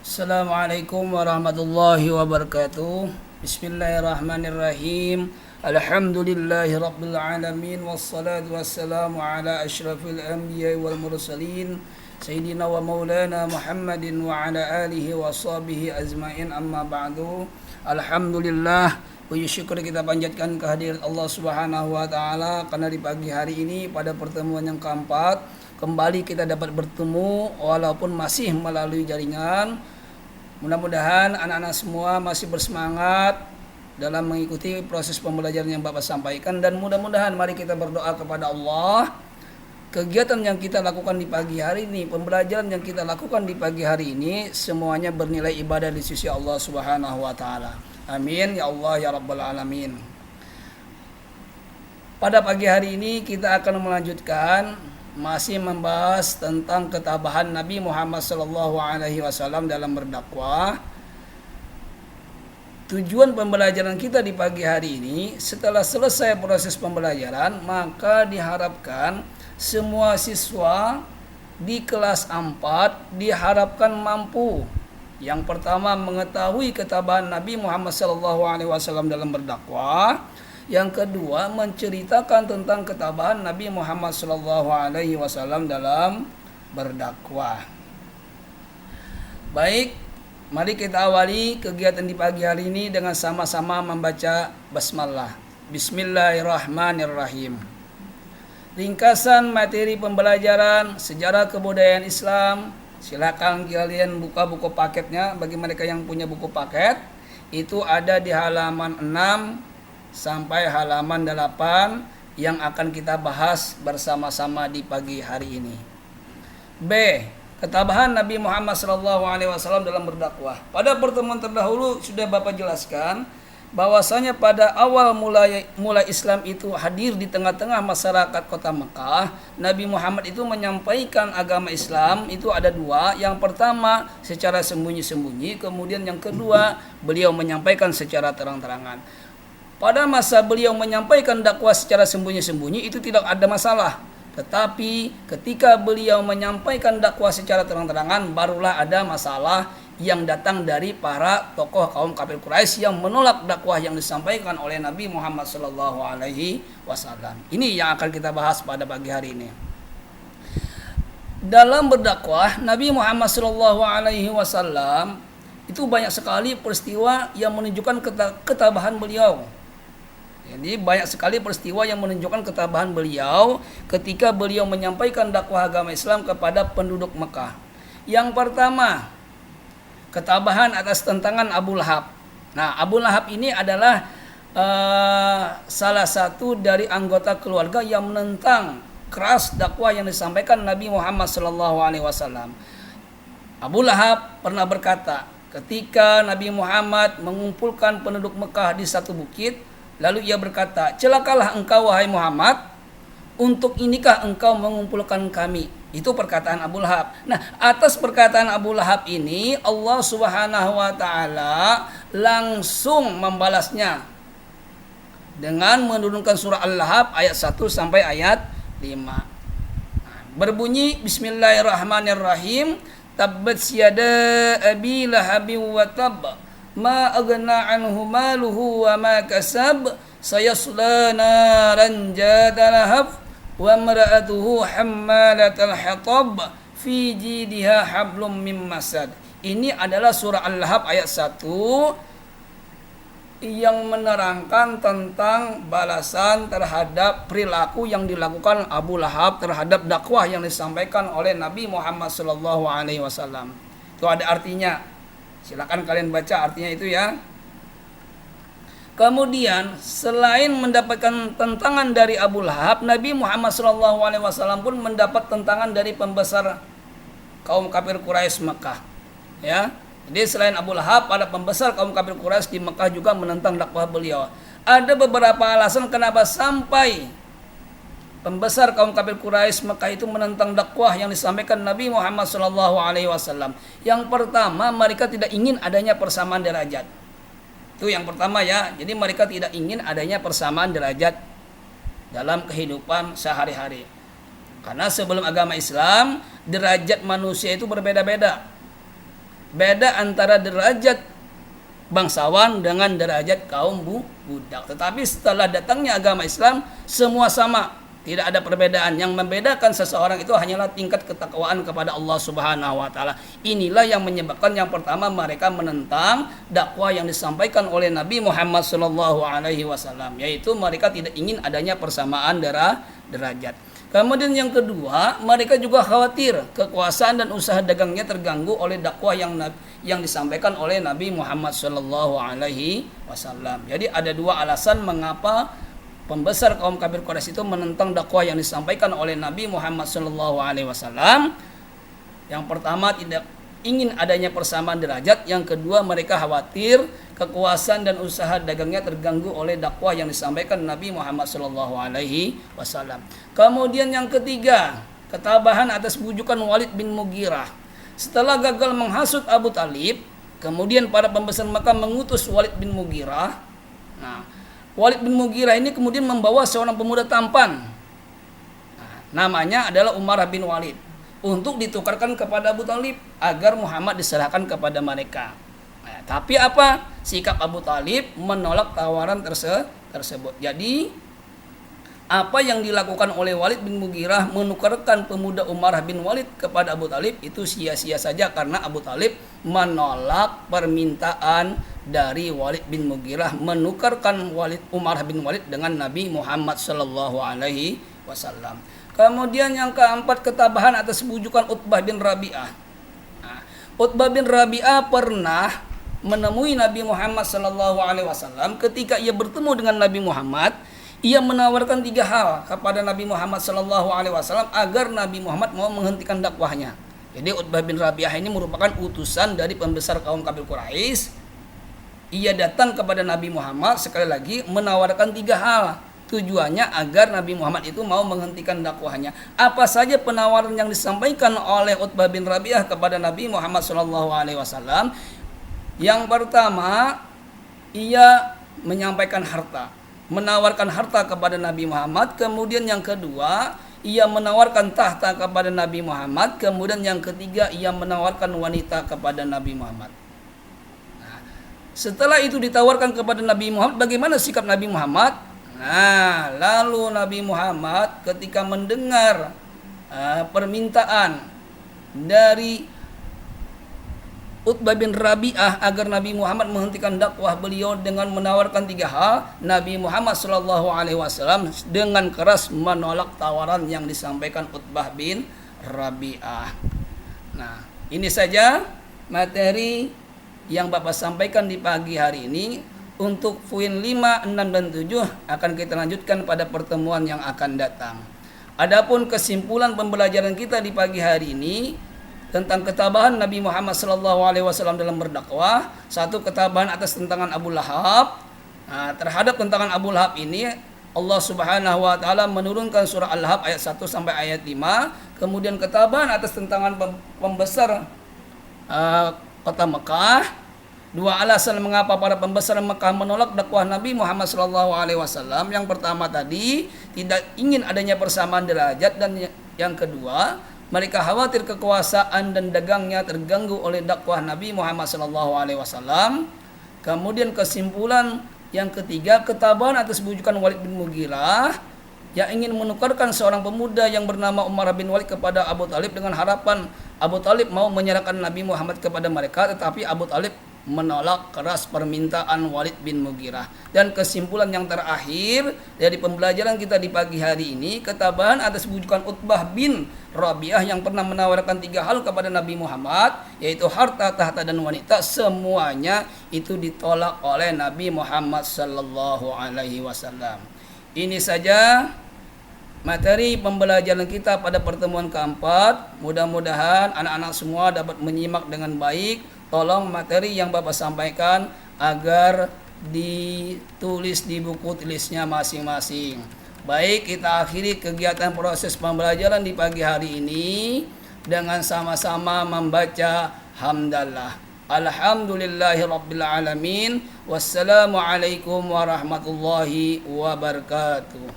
Assalamualaikum warahmatullahi wabarakatuh. Bismillahirrahmanirrahim. Alhamdulillahi rabbil alamin. Wassalatu wassalamu ala ashrafil anbiya wal mursalin Sayyidina wa maulana Muhammadin wa ala alihi wa sahbihi azmain, amma ba'du. Alhamdulillah, puji syukur kita panjatkan kehadirat Allah Subhanahu wa taala karena di pagi hari ini pada pertemuan yang keempat kembali kita dapat bertemu walaupun masih melalui jaringan. Mudah-mudahan anak-anak semua masih bersemangat dalam mengikuti proses pembelajaran yang Bapak sampaikan, dan mudah-mudahan mari kita berdoa kepada Allah. Kegiatan yang kita lakukan di pagi hari ini, pembelajaran yang kita lakukan di pagi hari ini semuanya bernilai ibadah di sisi Allah Subhanahu wa taala. Amin ya Allah ya rabbal alamin. Pada pagi hari ini kita akan melanjutkan masih membahas tentang ketabahan Nabi Muhammad SAW dalam berdakwah. Tujuan pembelajaran kita di pagi hari ini, setelah selesai proses pembelajaran, maka diharapkan semua siswa di kelas 4 diharapkan mampu. Yang pertama, mengetahui ketabahan Nabi Muhammad SAW dalam berdakwah. Yang kedua, menceritakan tentang ketabahan Nabi Muhammad SAW dalam berdakwah. Baik, mari kita awali kegiatan di pagi hari ini dengan sama-sama membaca basmalah. Bismillahirrahmanirrahim. Ringkasan materi pembelajaran sejarah kebudayaan Islam. Silakan kalian buka buku paketnya. Bagi mereka yang punya buku paket, itu ada di halaman 6 sampai halaman 8 yang akan kita bahas bersama-sama di pagi hari ini. B. Ketabahan Nabi Muhammad SAW dalam berdakwah. Pada pertemuan terdahulu sudah Bapak jelaskan bahwasanya pada awal mulai Islam itu hadir di tengah-tengah masyarakat kota Mekah, Nabi Muhammad itu menyampaikan agama Islam itu ada dua. Yang pertama secara sembunyi-sembunyi, kemudian yang kedua beliau menyampaikan secara terang-terangan. Pada masa beliau menyampaikan dakwah secara sembunyi-sembunyi itu tidak ada masalah. Tetapi ketika beliau menyampaikan dakwah secara terang-terangan, barulah ada masalah yang datang dari para tokoh kaum kafir Quraisy yang menolak dakwah yang disampaikan oleh Nabi Muhammad SAW. Ini yang akan kita bahas pada pagi hari ini. Dalam berdakwah, Nabi Muhammad SAW itu banyak sekali peristiwa yang menunjukkan ketabahan beliau. Jadi banyak sekali peristiwa yang menunjukkan ketabahan beliau ketika beliau menyampaikan dakwah agama Islam kepada penduduk Mekah. Yang pertama, ketabahan atas tentangan Abu Lahab. Nah, Abu Lahab ini adalah salah satu dari anggota keluarga yang menentang keras dakwah yang disampaikan Nabi Muhammad SAW. Abu Lahab pernah berkata, ketika Nabi Muhammad mengumpulkan penduduk Mekah di satu bukit, lalu ia berkata, celakalah engkau wahai Muhammad, untuk inikah engkau mengumpulkan kami? Itu perkataan Abu Lahab. Nah, atas perkataan Abu Lahab ini Allah Subhanahu wa taala langsung membalasnya dengan menurunkan surah Al-Lahab ayat 1 sampai ayat 5. Berbunyi Bismillahirrahmanirrahim. Tabbat yada abi lahabin wa tab, ma aghna anhu maluhu wa ma kasab, sayasla naran jada lahab, wa imra'atuhu hammalatal hatab, fi jidha hablum mim masad. Ini adalah surah Al-Lahab ayat 1 yang menerangkan tentang balasan terhadap perilaku yang dilakukan Abu Lahab terhadap dakwah yang disampaikan oleh Nabi Muhammad SAW. Itu ada artinya. Silakan kalian baca artinya itu ya. Kemudian selain mendapatkan tentangan dari Abu Lahab, Nabi Muhammad SAW pun mendapat tentangan dari pembesar kaum kafir Quraisy Mekah. Ya. Jadi selain Abu Lahab, ada pembesar kaum kafir Quraisy di Mekah juga menentang dakwah beliau. Ada beberapa alasan kenapa sampai pembesar kaum kafir Quraisy Mekah itu menentang dakwah yang disampaikan Nabi Muhammad SAW. Yang pertama, mereka tidak ingin adanya persamaan derajat. Itu yang pertama ya. Jadi mereka tidak ingin adanya persamaan derajat dalam kehidupan sehari-hari. Karena sebelum agama Islam, derajat manusia itu berbeda-beda. beda antara derajat bangsawan dengan derajat kaum budak. Tetapi setelah datangnya agama Islam, semua sama. Tidak ada perbedaan. Yang membedakan seseorang itu hanyalah tingkat ketakwaan kepada Allah Subhanahu wa taala. Inilah yang menyebabkan yang pertama mereka menentang dakwah yang disampaikan oleh Nabi Muhammad sallallahu alaihi wasallam, yaitu mereka tidak ingin adanya persamaan derajat. Kemudian yang kedua, mereka juga khawatir kekuasaan dan usaha dagangnya terganggu oleh dakwah yang disampaikan oleh Nabi Muhammad sallallahu alaihi wasallam. Jadi ada dua alasan mengapa pembesar kaum kafir Quraisy itu menentang dakwah yang disampaikan oleh Nabi Muhammad sallallahu alaihi wasallam. Yang pertama, tidak ingin adanya persamaan derajat. Yang kedua, mereka khawatir kekuasaan dan usaha dagangnya terganggu oleh dakwah yang disampaikan Nabi Muhammad sallallahu alaihi wasallam. Kemudian yang ketiga, ketabahan atas bujukan Walid bin Mughirah. Setelah gagal menghasut Abu Talib, kemudian para pembesar Makkah mengutus Walid bin Mughirah. Walid bin Mughirah ini kemudian membawa seorang pemuda tampan. Namanya adalah Umar bin Walid, untuk ditukarkan kepada Abu Talib agar Muhammad diserahkan kepada mereka. Tapi apa? Sikap Abu Talib menolak tawaran tersebut. Jadi apa yang dilakukan oleh Walid bin Mughirah menukarkan pemuda Umar bin Walid kepada Abu Talib itu sia-sia saja, karena Abu Talib menolak permintaan dari Walid bin Mughirah menukarkan Umar bin Walid dengan Nabi Muhammad sallallahu alaihi wasallam. Kemudian yang keempat, ketabahan atas bujukan Utbah bin Rabi'ah. Utbah bin Rabi'ah pernah menemui Nabi Muhammad sallallahu alaihi wasallam. Ketika ia bertemu dengan Nabi Muhammad, ia menawarkan 3 hal kepada Nabi Muhammad sallallahu alaihi wasallam agar Nabi Muhammad mau menghentikan dakwahnya. Jadi Utbah bin Rabi'ah ini merupakan utusan dari pembesar kaum kafir Quraisy. Ia datang kepada Nabi Muhammad sekali lagi menawarkan 3 hal. Tujuannya agar Nabi Muhammad itu mau menghentikan dakwahnya. Apa saja penawaran yang disampaikan oleh Utbah bin Rabi'ah kepada Nabi Muhammad SAW? Yang pertama, ia menyampaikan harta, menawarkan harta kepada Nabi Muhammad. Kemudian yang kedua, ia menawarkan tahta kepada Nabi Muhammad. Kemudian yang ketiga, ia menawarkan wanita kepada Nabi Muhammad. Setelah itu ditawarkan kepada Nabi Muhammad, bagaimana sikap Nabi Muhammad? Lalu Nabi Muhammad ketika mendengar permintaan dari Utbah bin Rabi'ah agar Nabi Muhammad menghentikan dakwah beliau dengan menawarkan 3 hal, Nabi Muhammad SAW dengan keras menolak tawaran yang disampaikan Utbah bin Rabi'ah. Ini saja materi yang Bapak sampaikan di pagi hari ini. Untuk poin 5, 6, dan 7 akan kita lanjutkan pada pertemuan yang akan datang. Adapun kesimpulan pembelajaran kita di pagi hari ini tentang ketabahan Nabi Muhammad SAW dalam berdakwah. 1, ketabahan atas tentangan Abu Lahab. Terhadap tentangan Abu Lahab ini Allah Subhanahu wa taala menurunkan surah Al-Lahab ayat 1 sampai ayat 5. Kemudian ketabahan atas tentangan pembesar kota Mekah. 2 alasan mengapa para pembesar Mekah menolak dakwah Nabi Muhammad SAW. Yang pertama tadi, tidak ingin adanya persamaan derajat, dan yang kedua, mereka khawatir kekuasaan dan dagangnya terganggu oleh dakwah Nabi Muhammad SAW. Kemudian kesimpulan yang ketiga, ketabahan atas bujukan Walid bin Mughirah yang ingin menukarkan seorang pemuda yang bernama Umar bin Walid kepada Abu Talib dengan harapan Abu Talib mau menyerahkan Nabi Muhammad kepada mereka, tetapi Abu Talib menolak keras permintaan Walid bin Mughirah. Dan kesimpulan yang terakhir dari pembelajaran kita di pagi hari ini, ketabahan atas bujukan Utbah bin Rabi'ah yang pernah menawarkan 3 hal kepada Nabi Muhammad, yaitu harta, tahta, dan wanita. Semuanya itu ditolak oleh Nabi Muhammad sallallahu alaihi wasallam. Ini saja materi pembelajaran kita pada pertemuan keempat. Mudah-mudahan anak-anak semua dapat menyimak dengan baik. Tolong materi yang Bapak sampaikan agar ditulis di buku tulisnya masing-masing. Baik, kita akhiri kegiatan proses pembelajaran di pagi hari ini dengan sama-sama membaca hamdalah. Alhamdulillahirabbil alamin. Wassalamualaikum warahmatullahi wabarakatuh.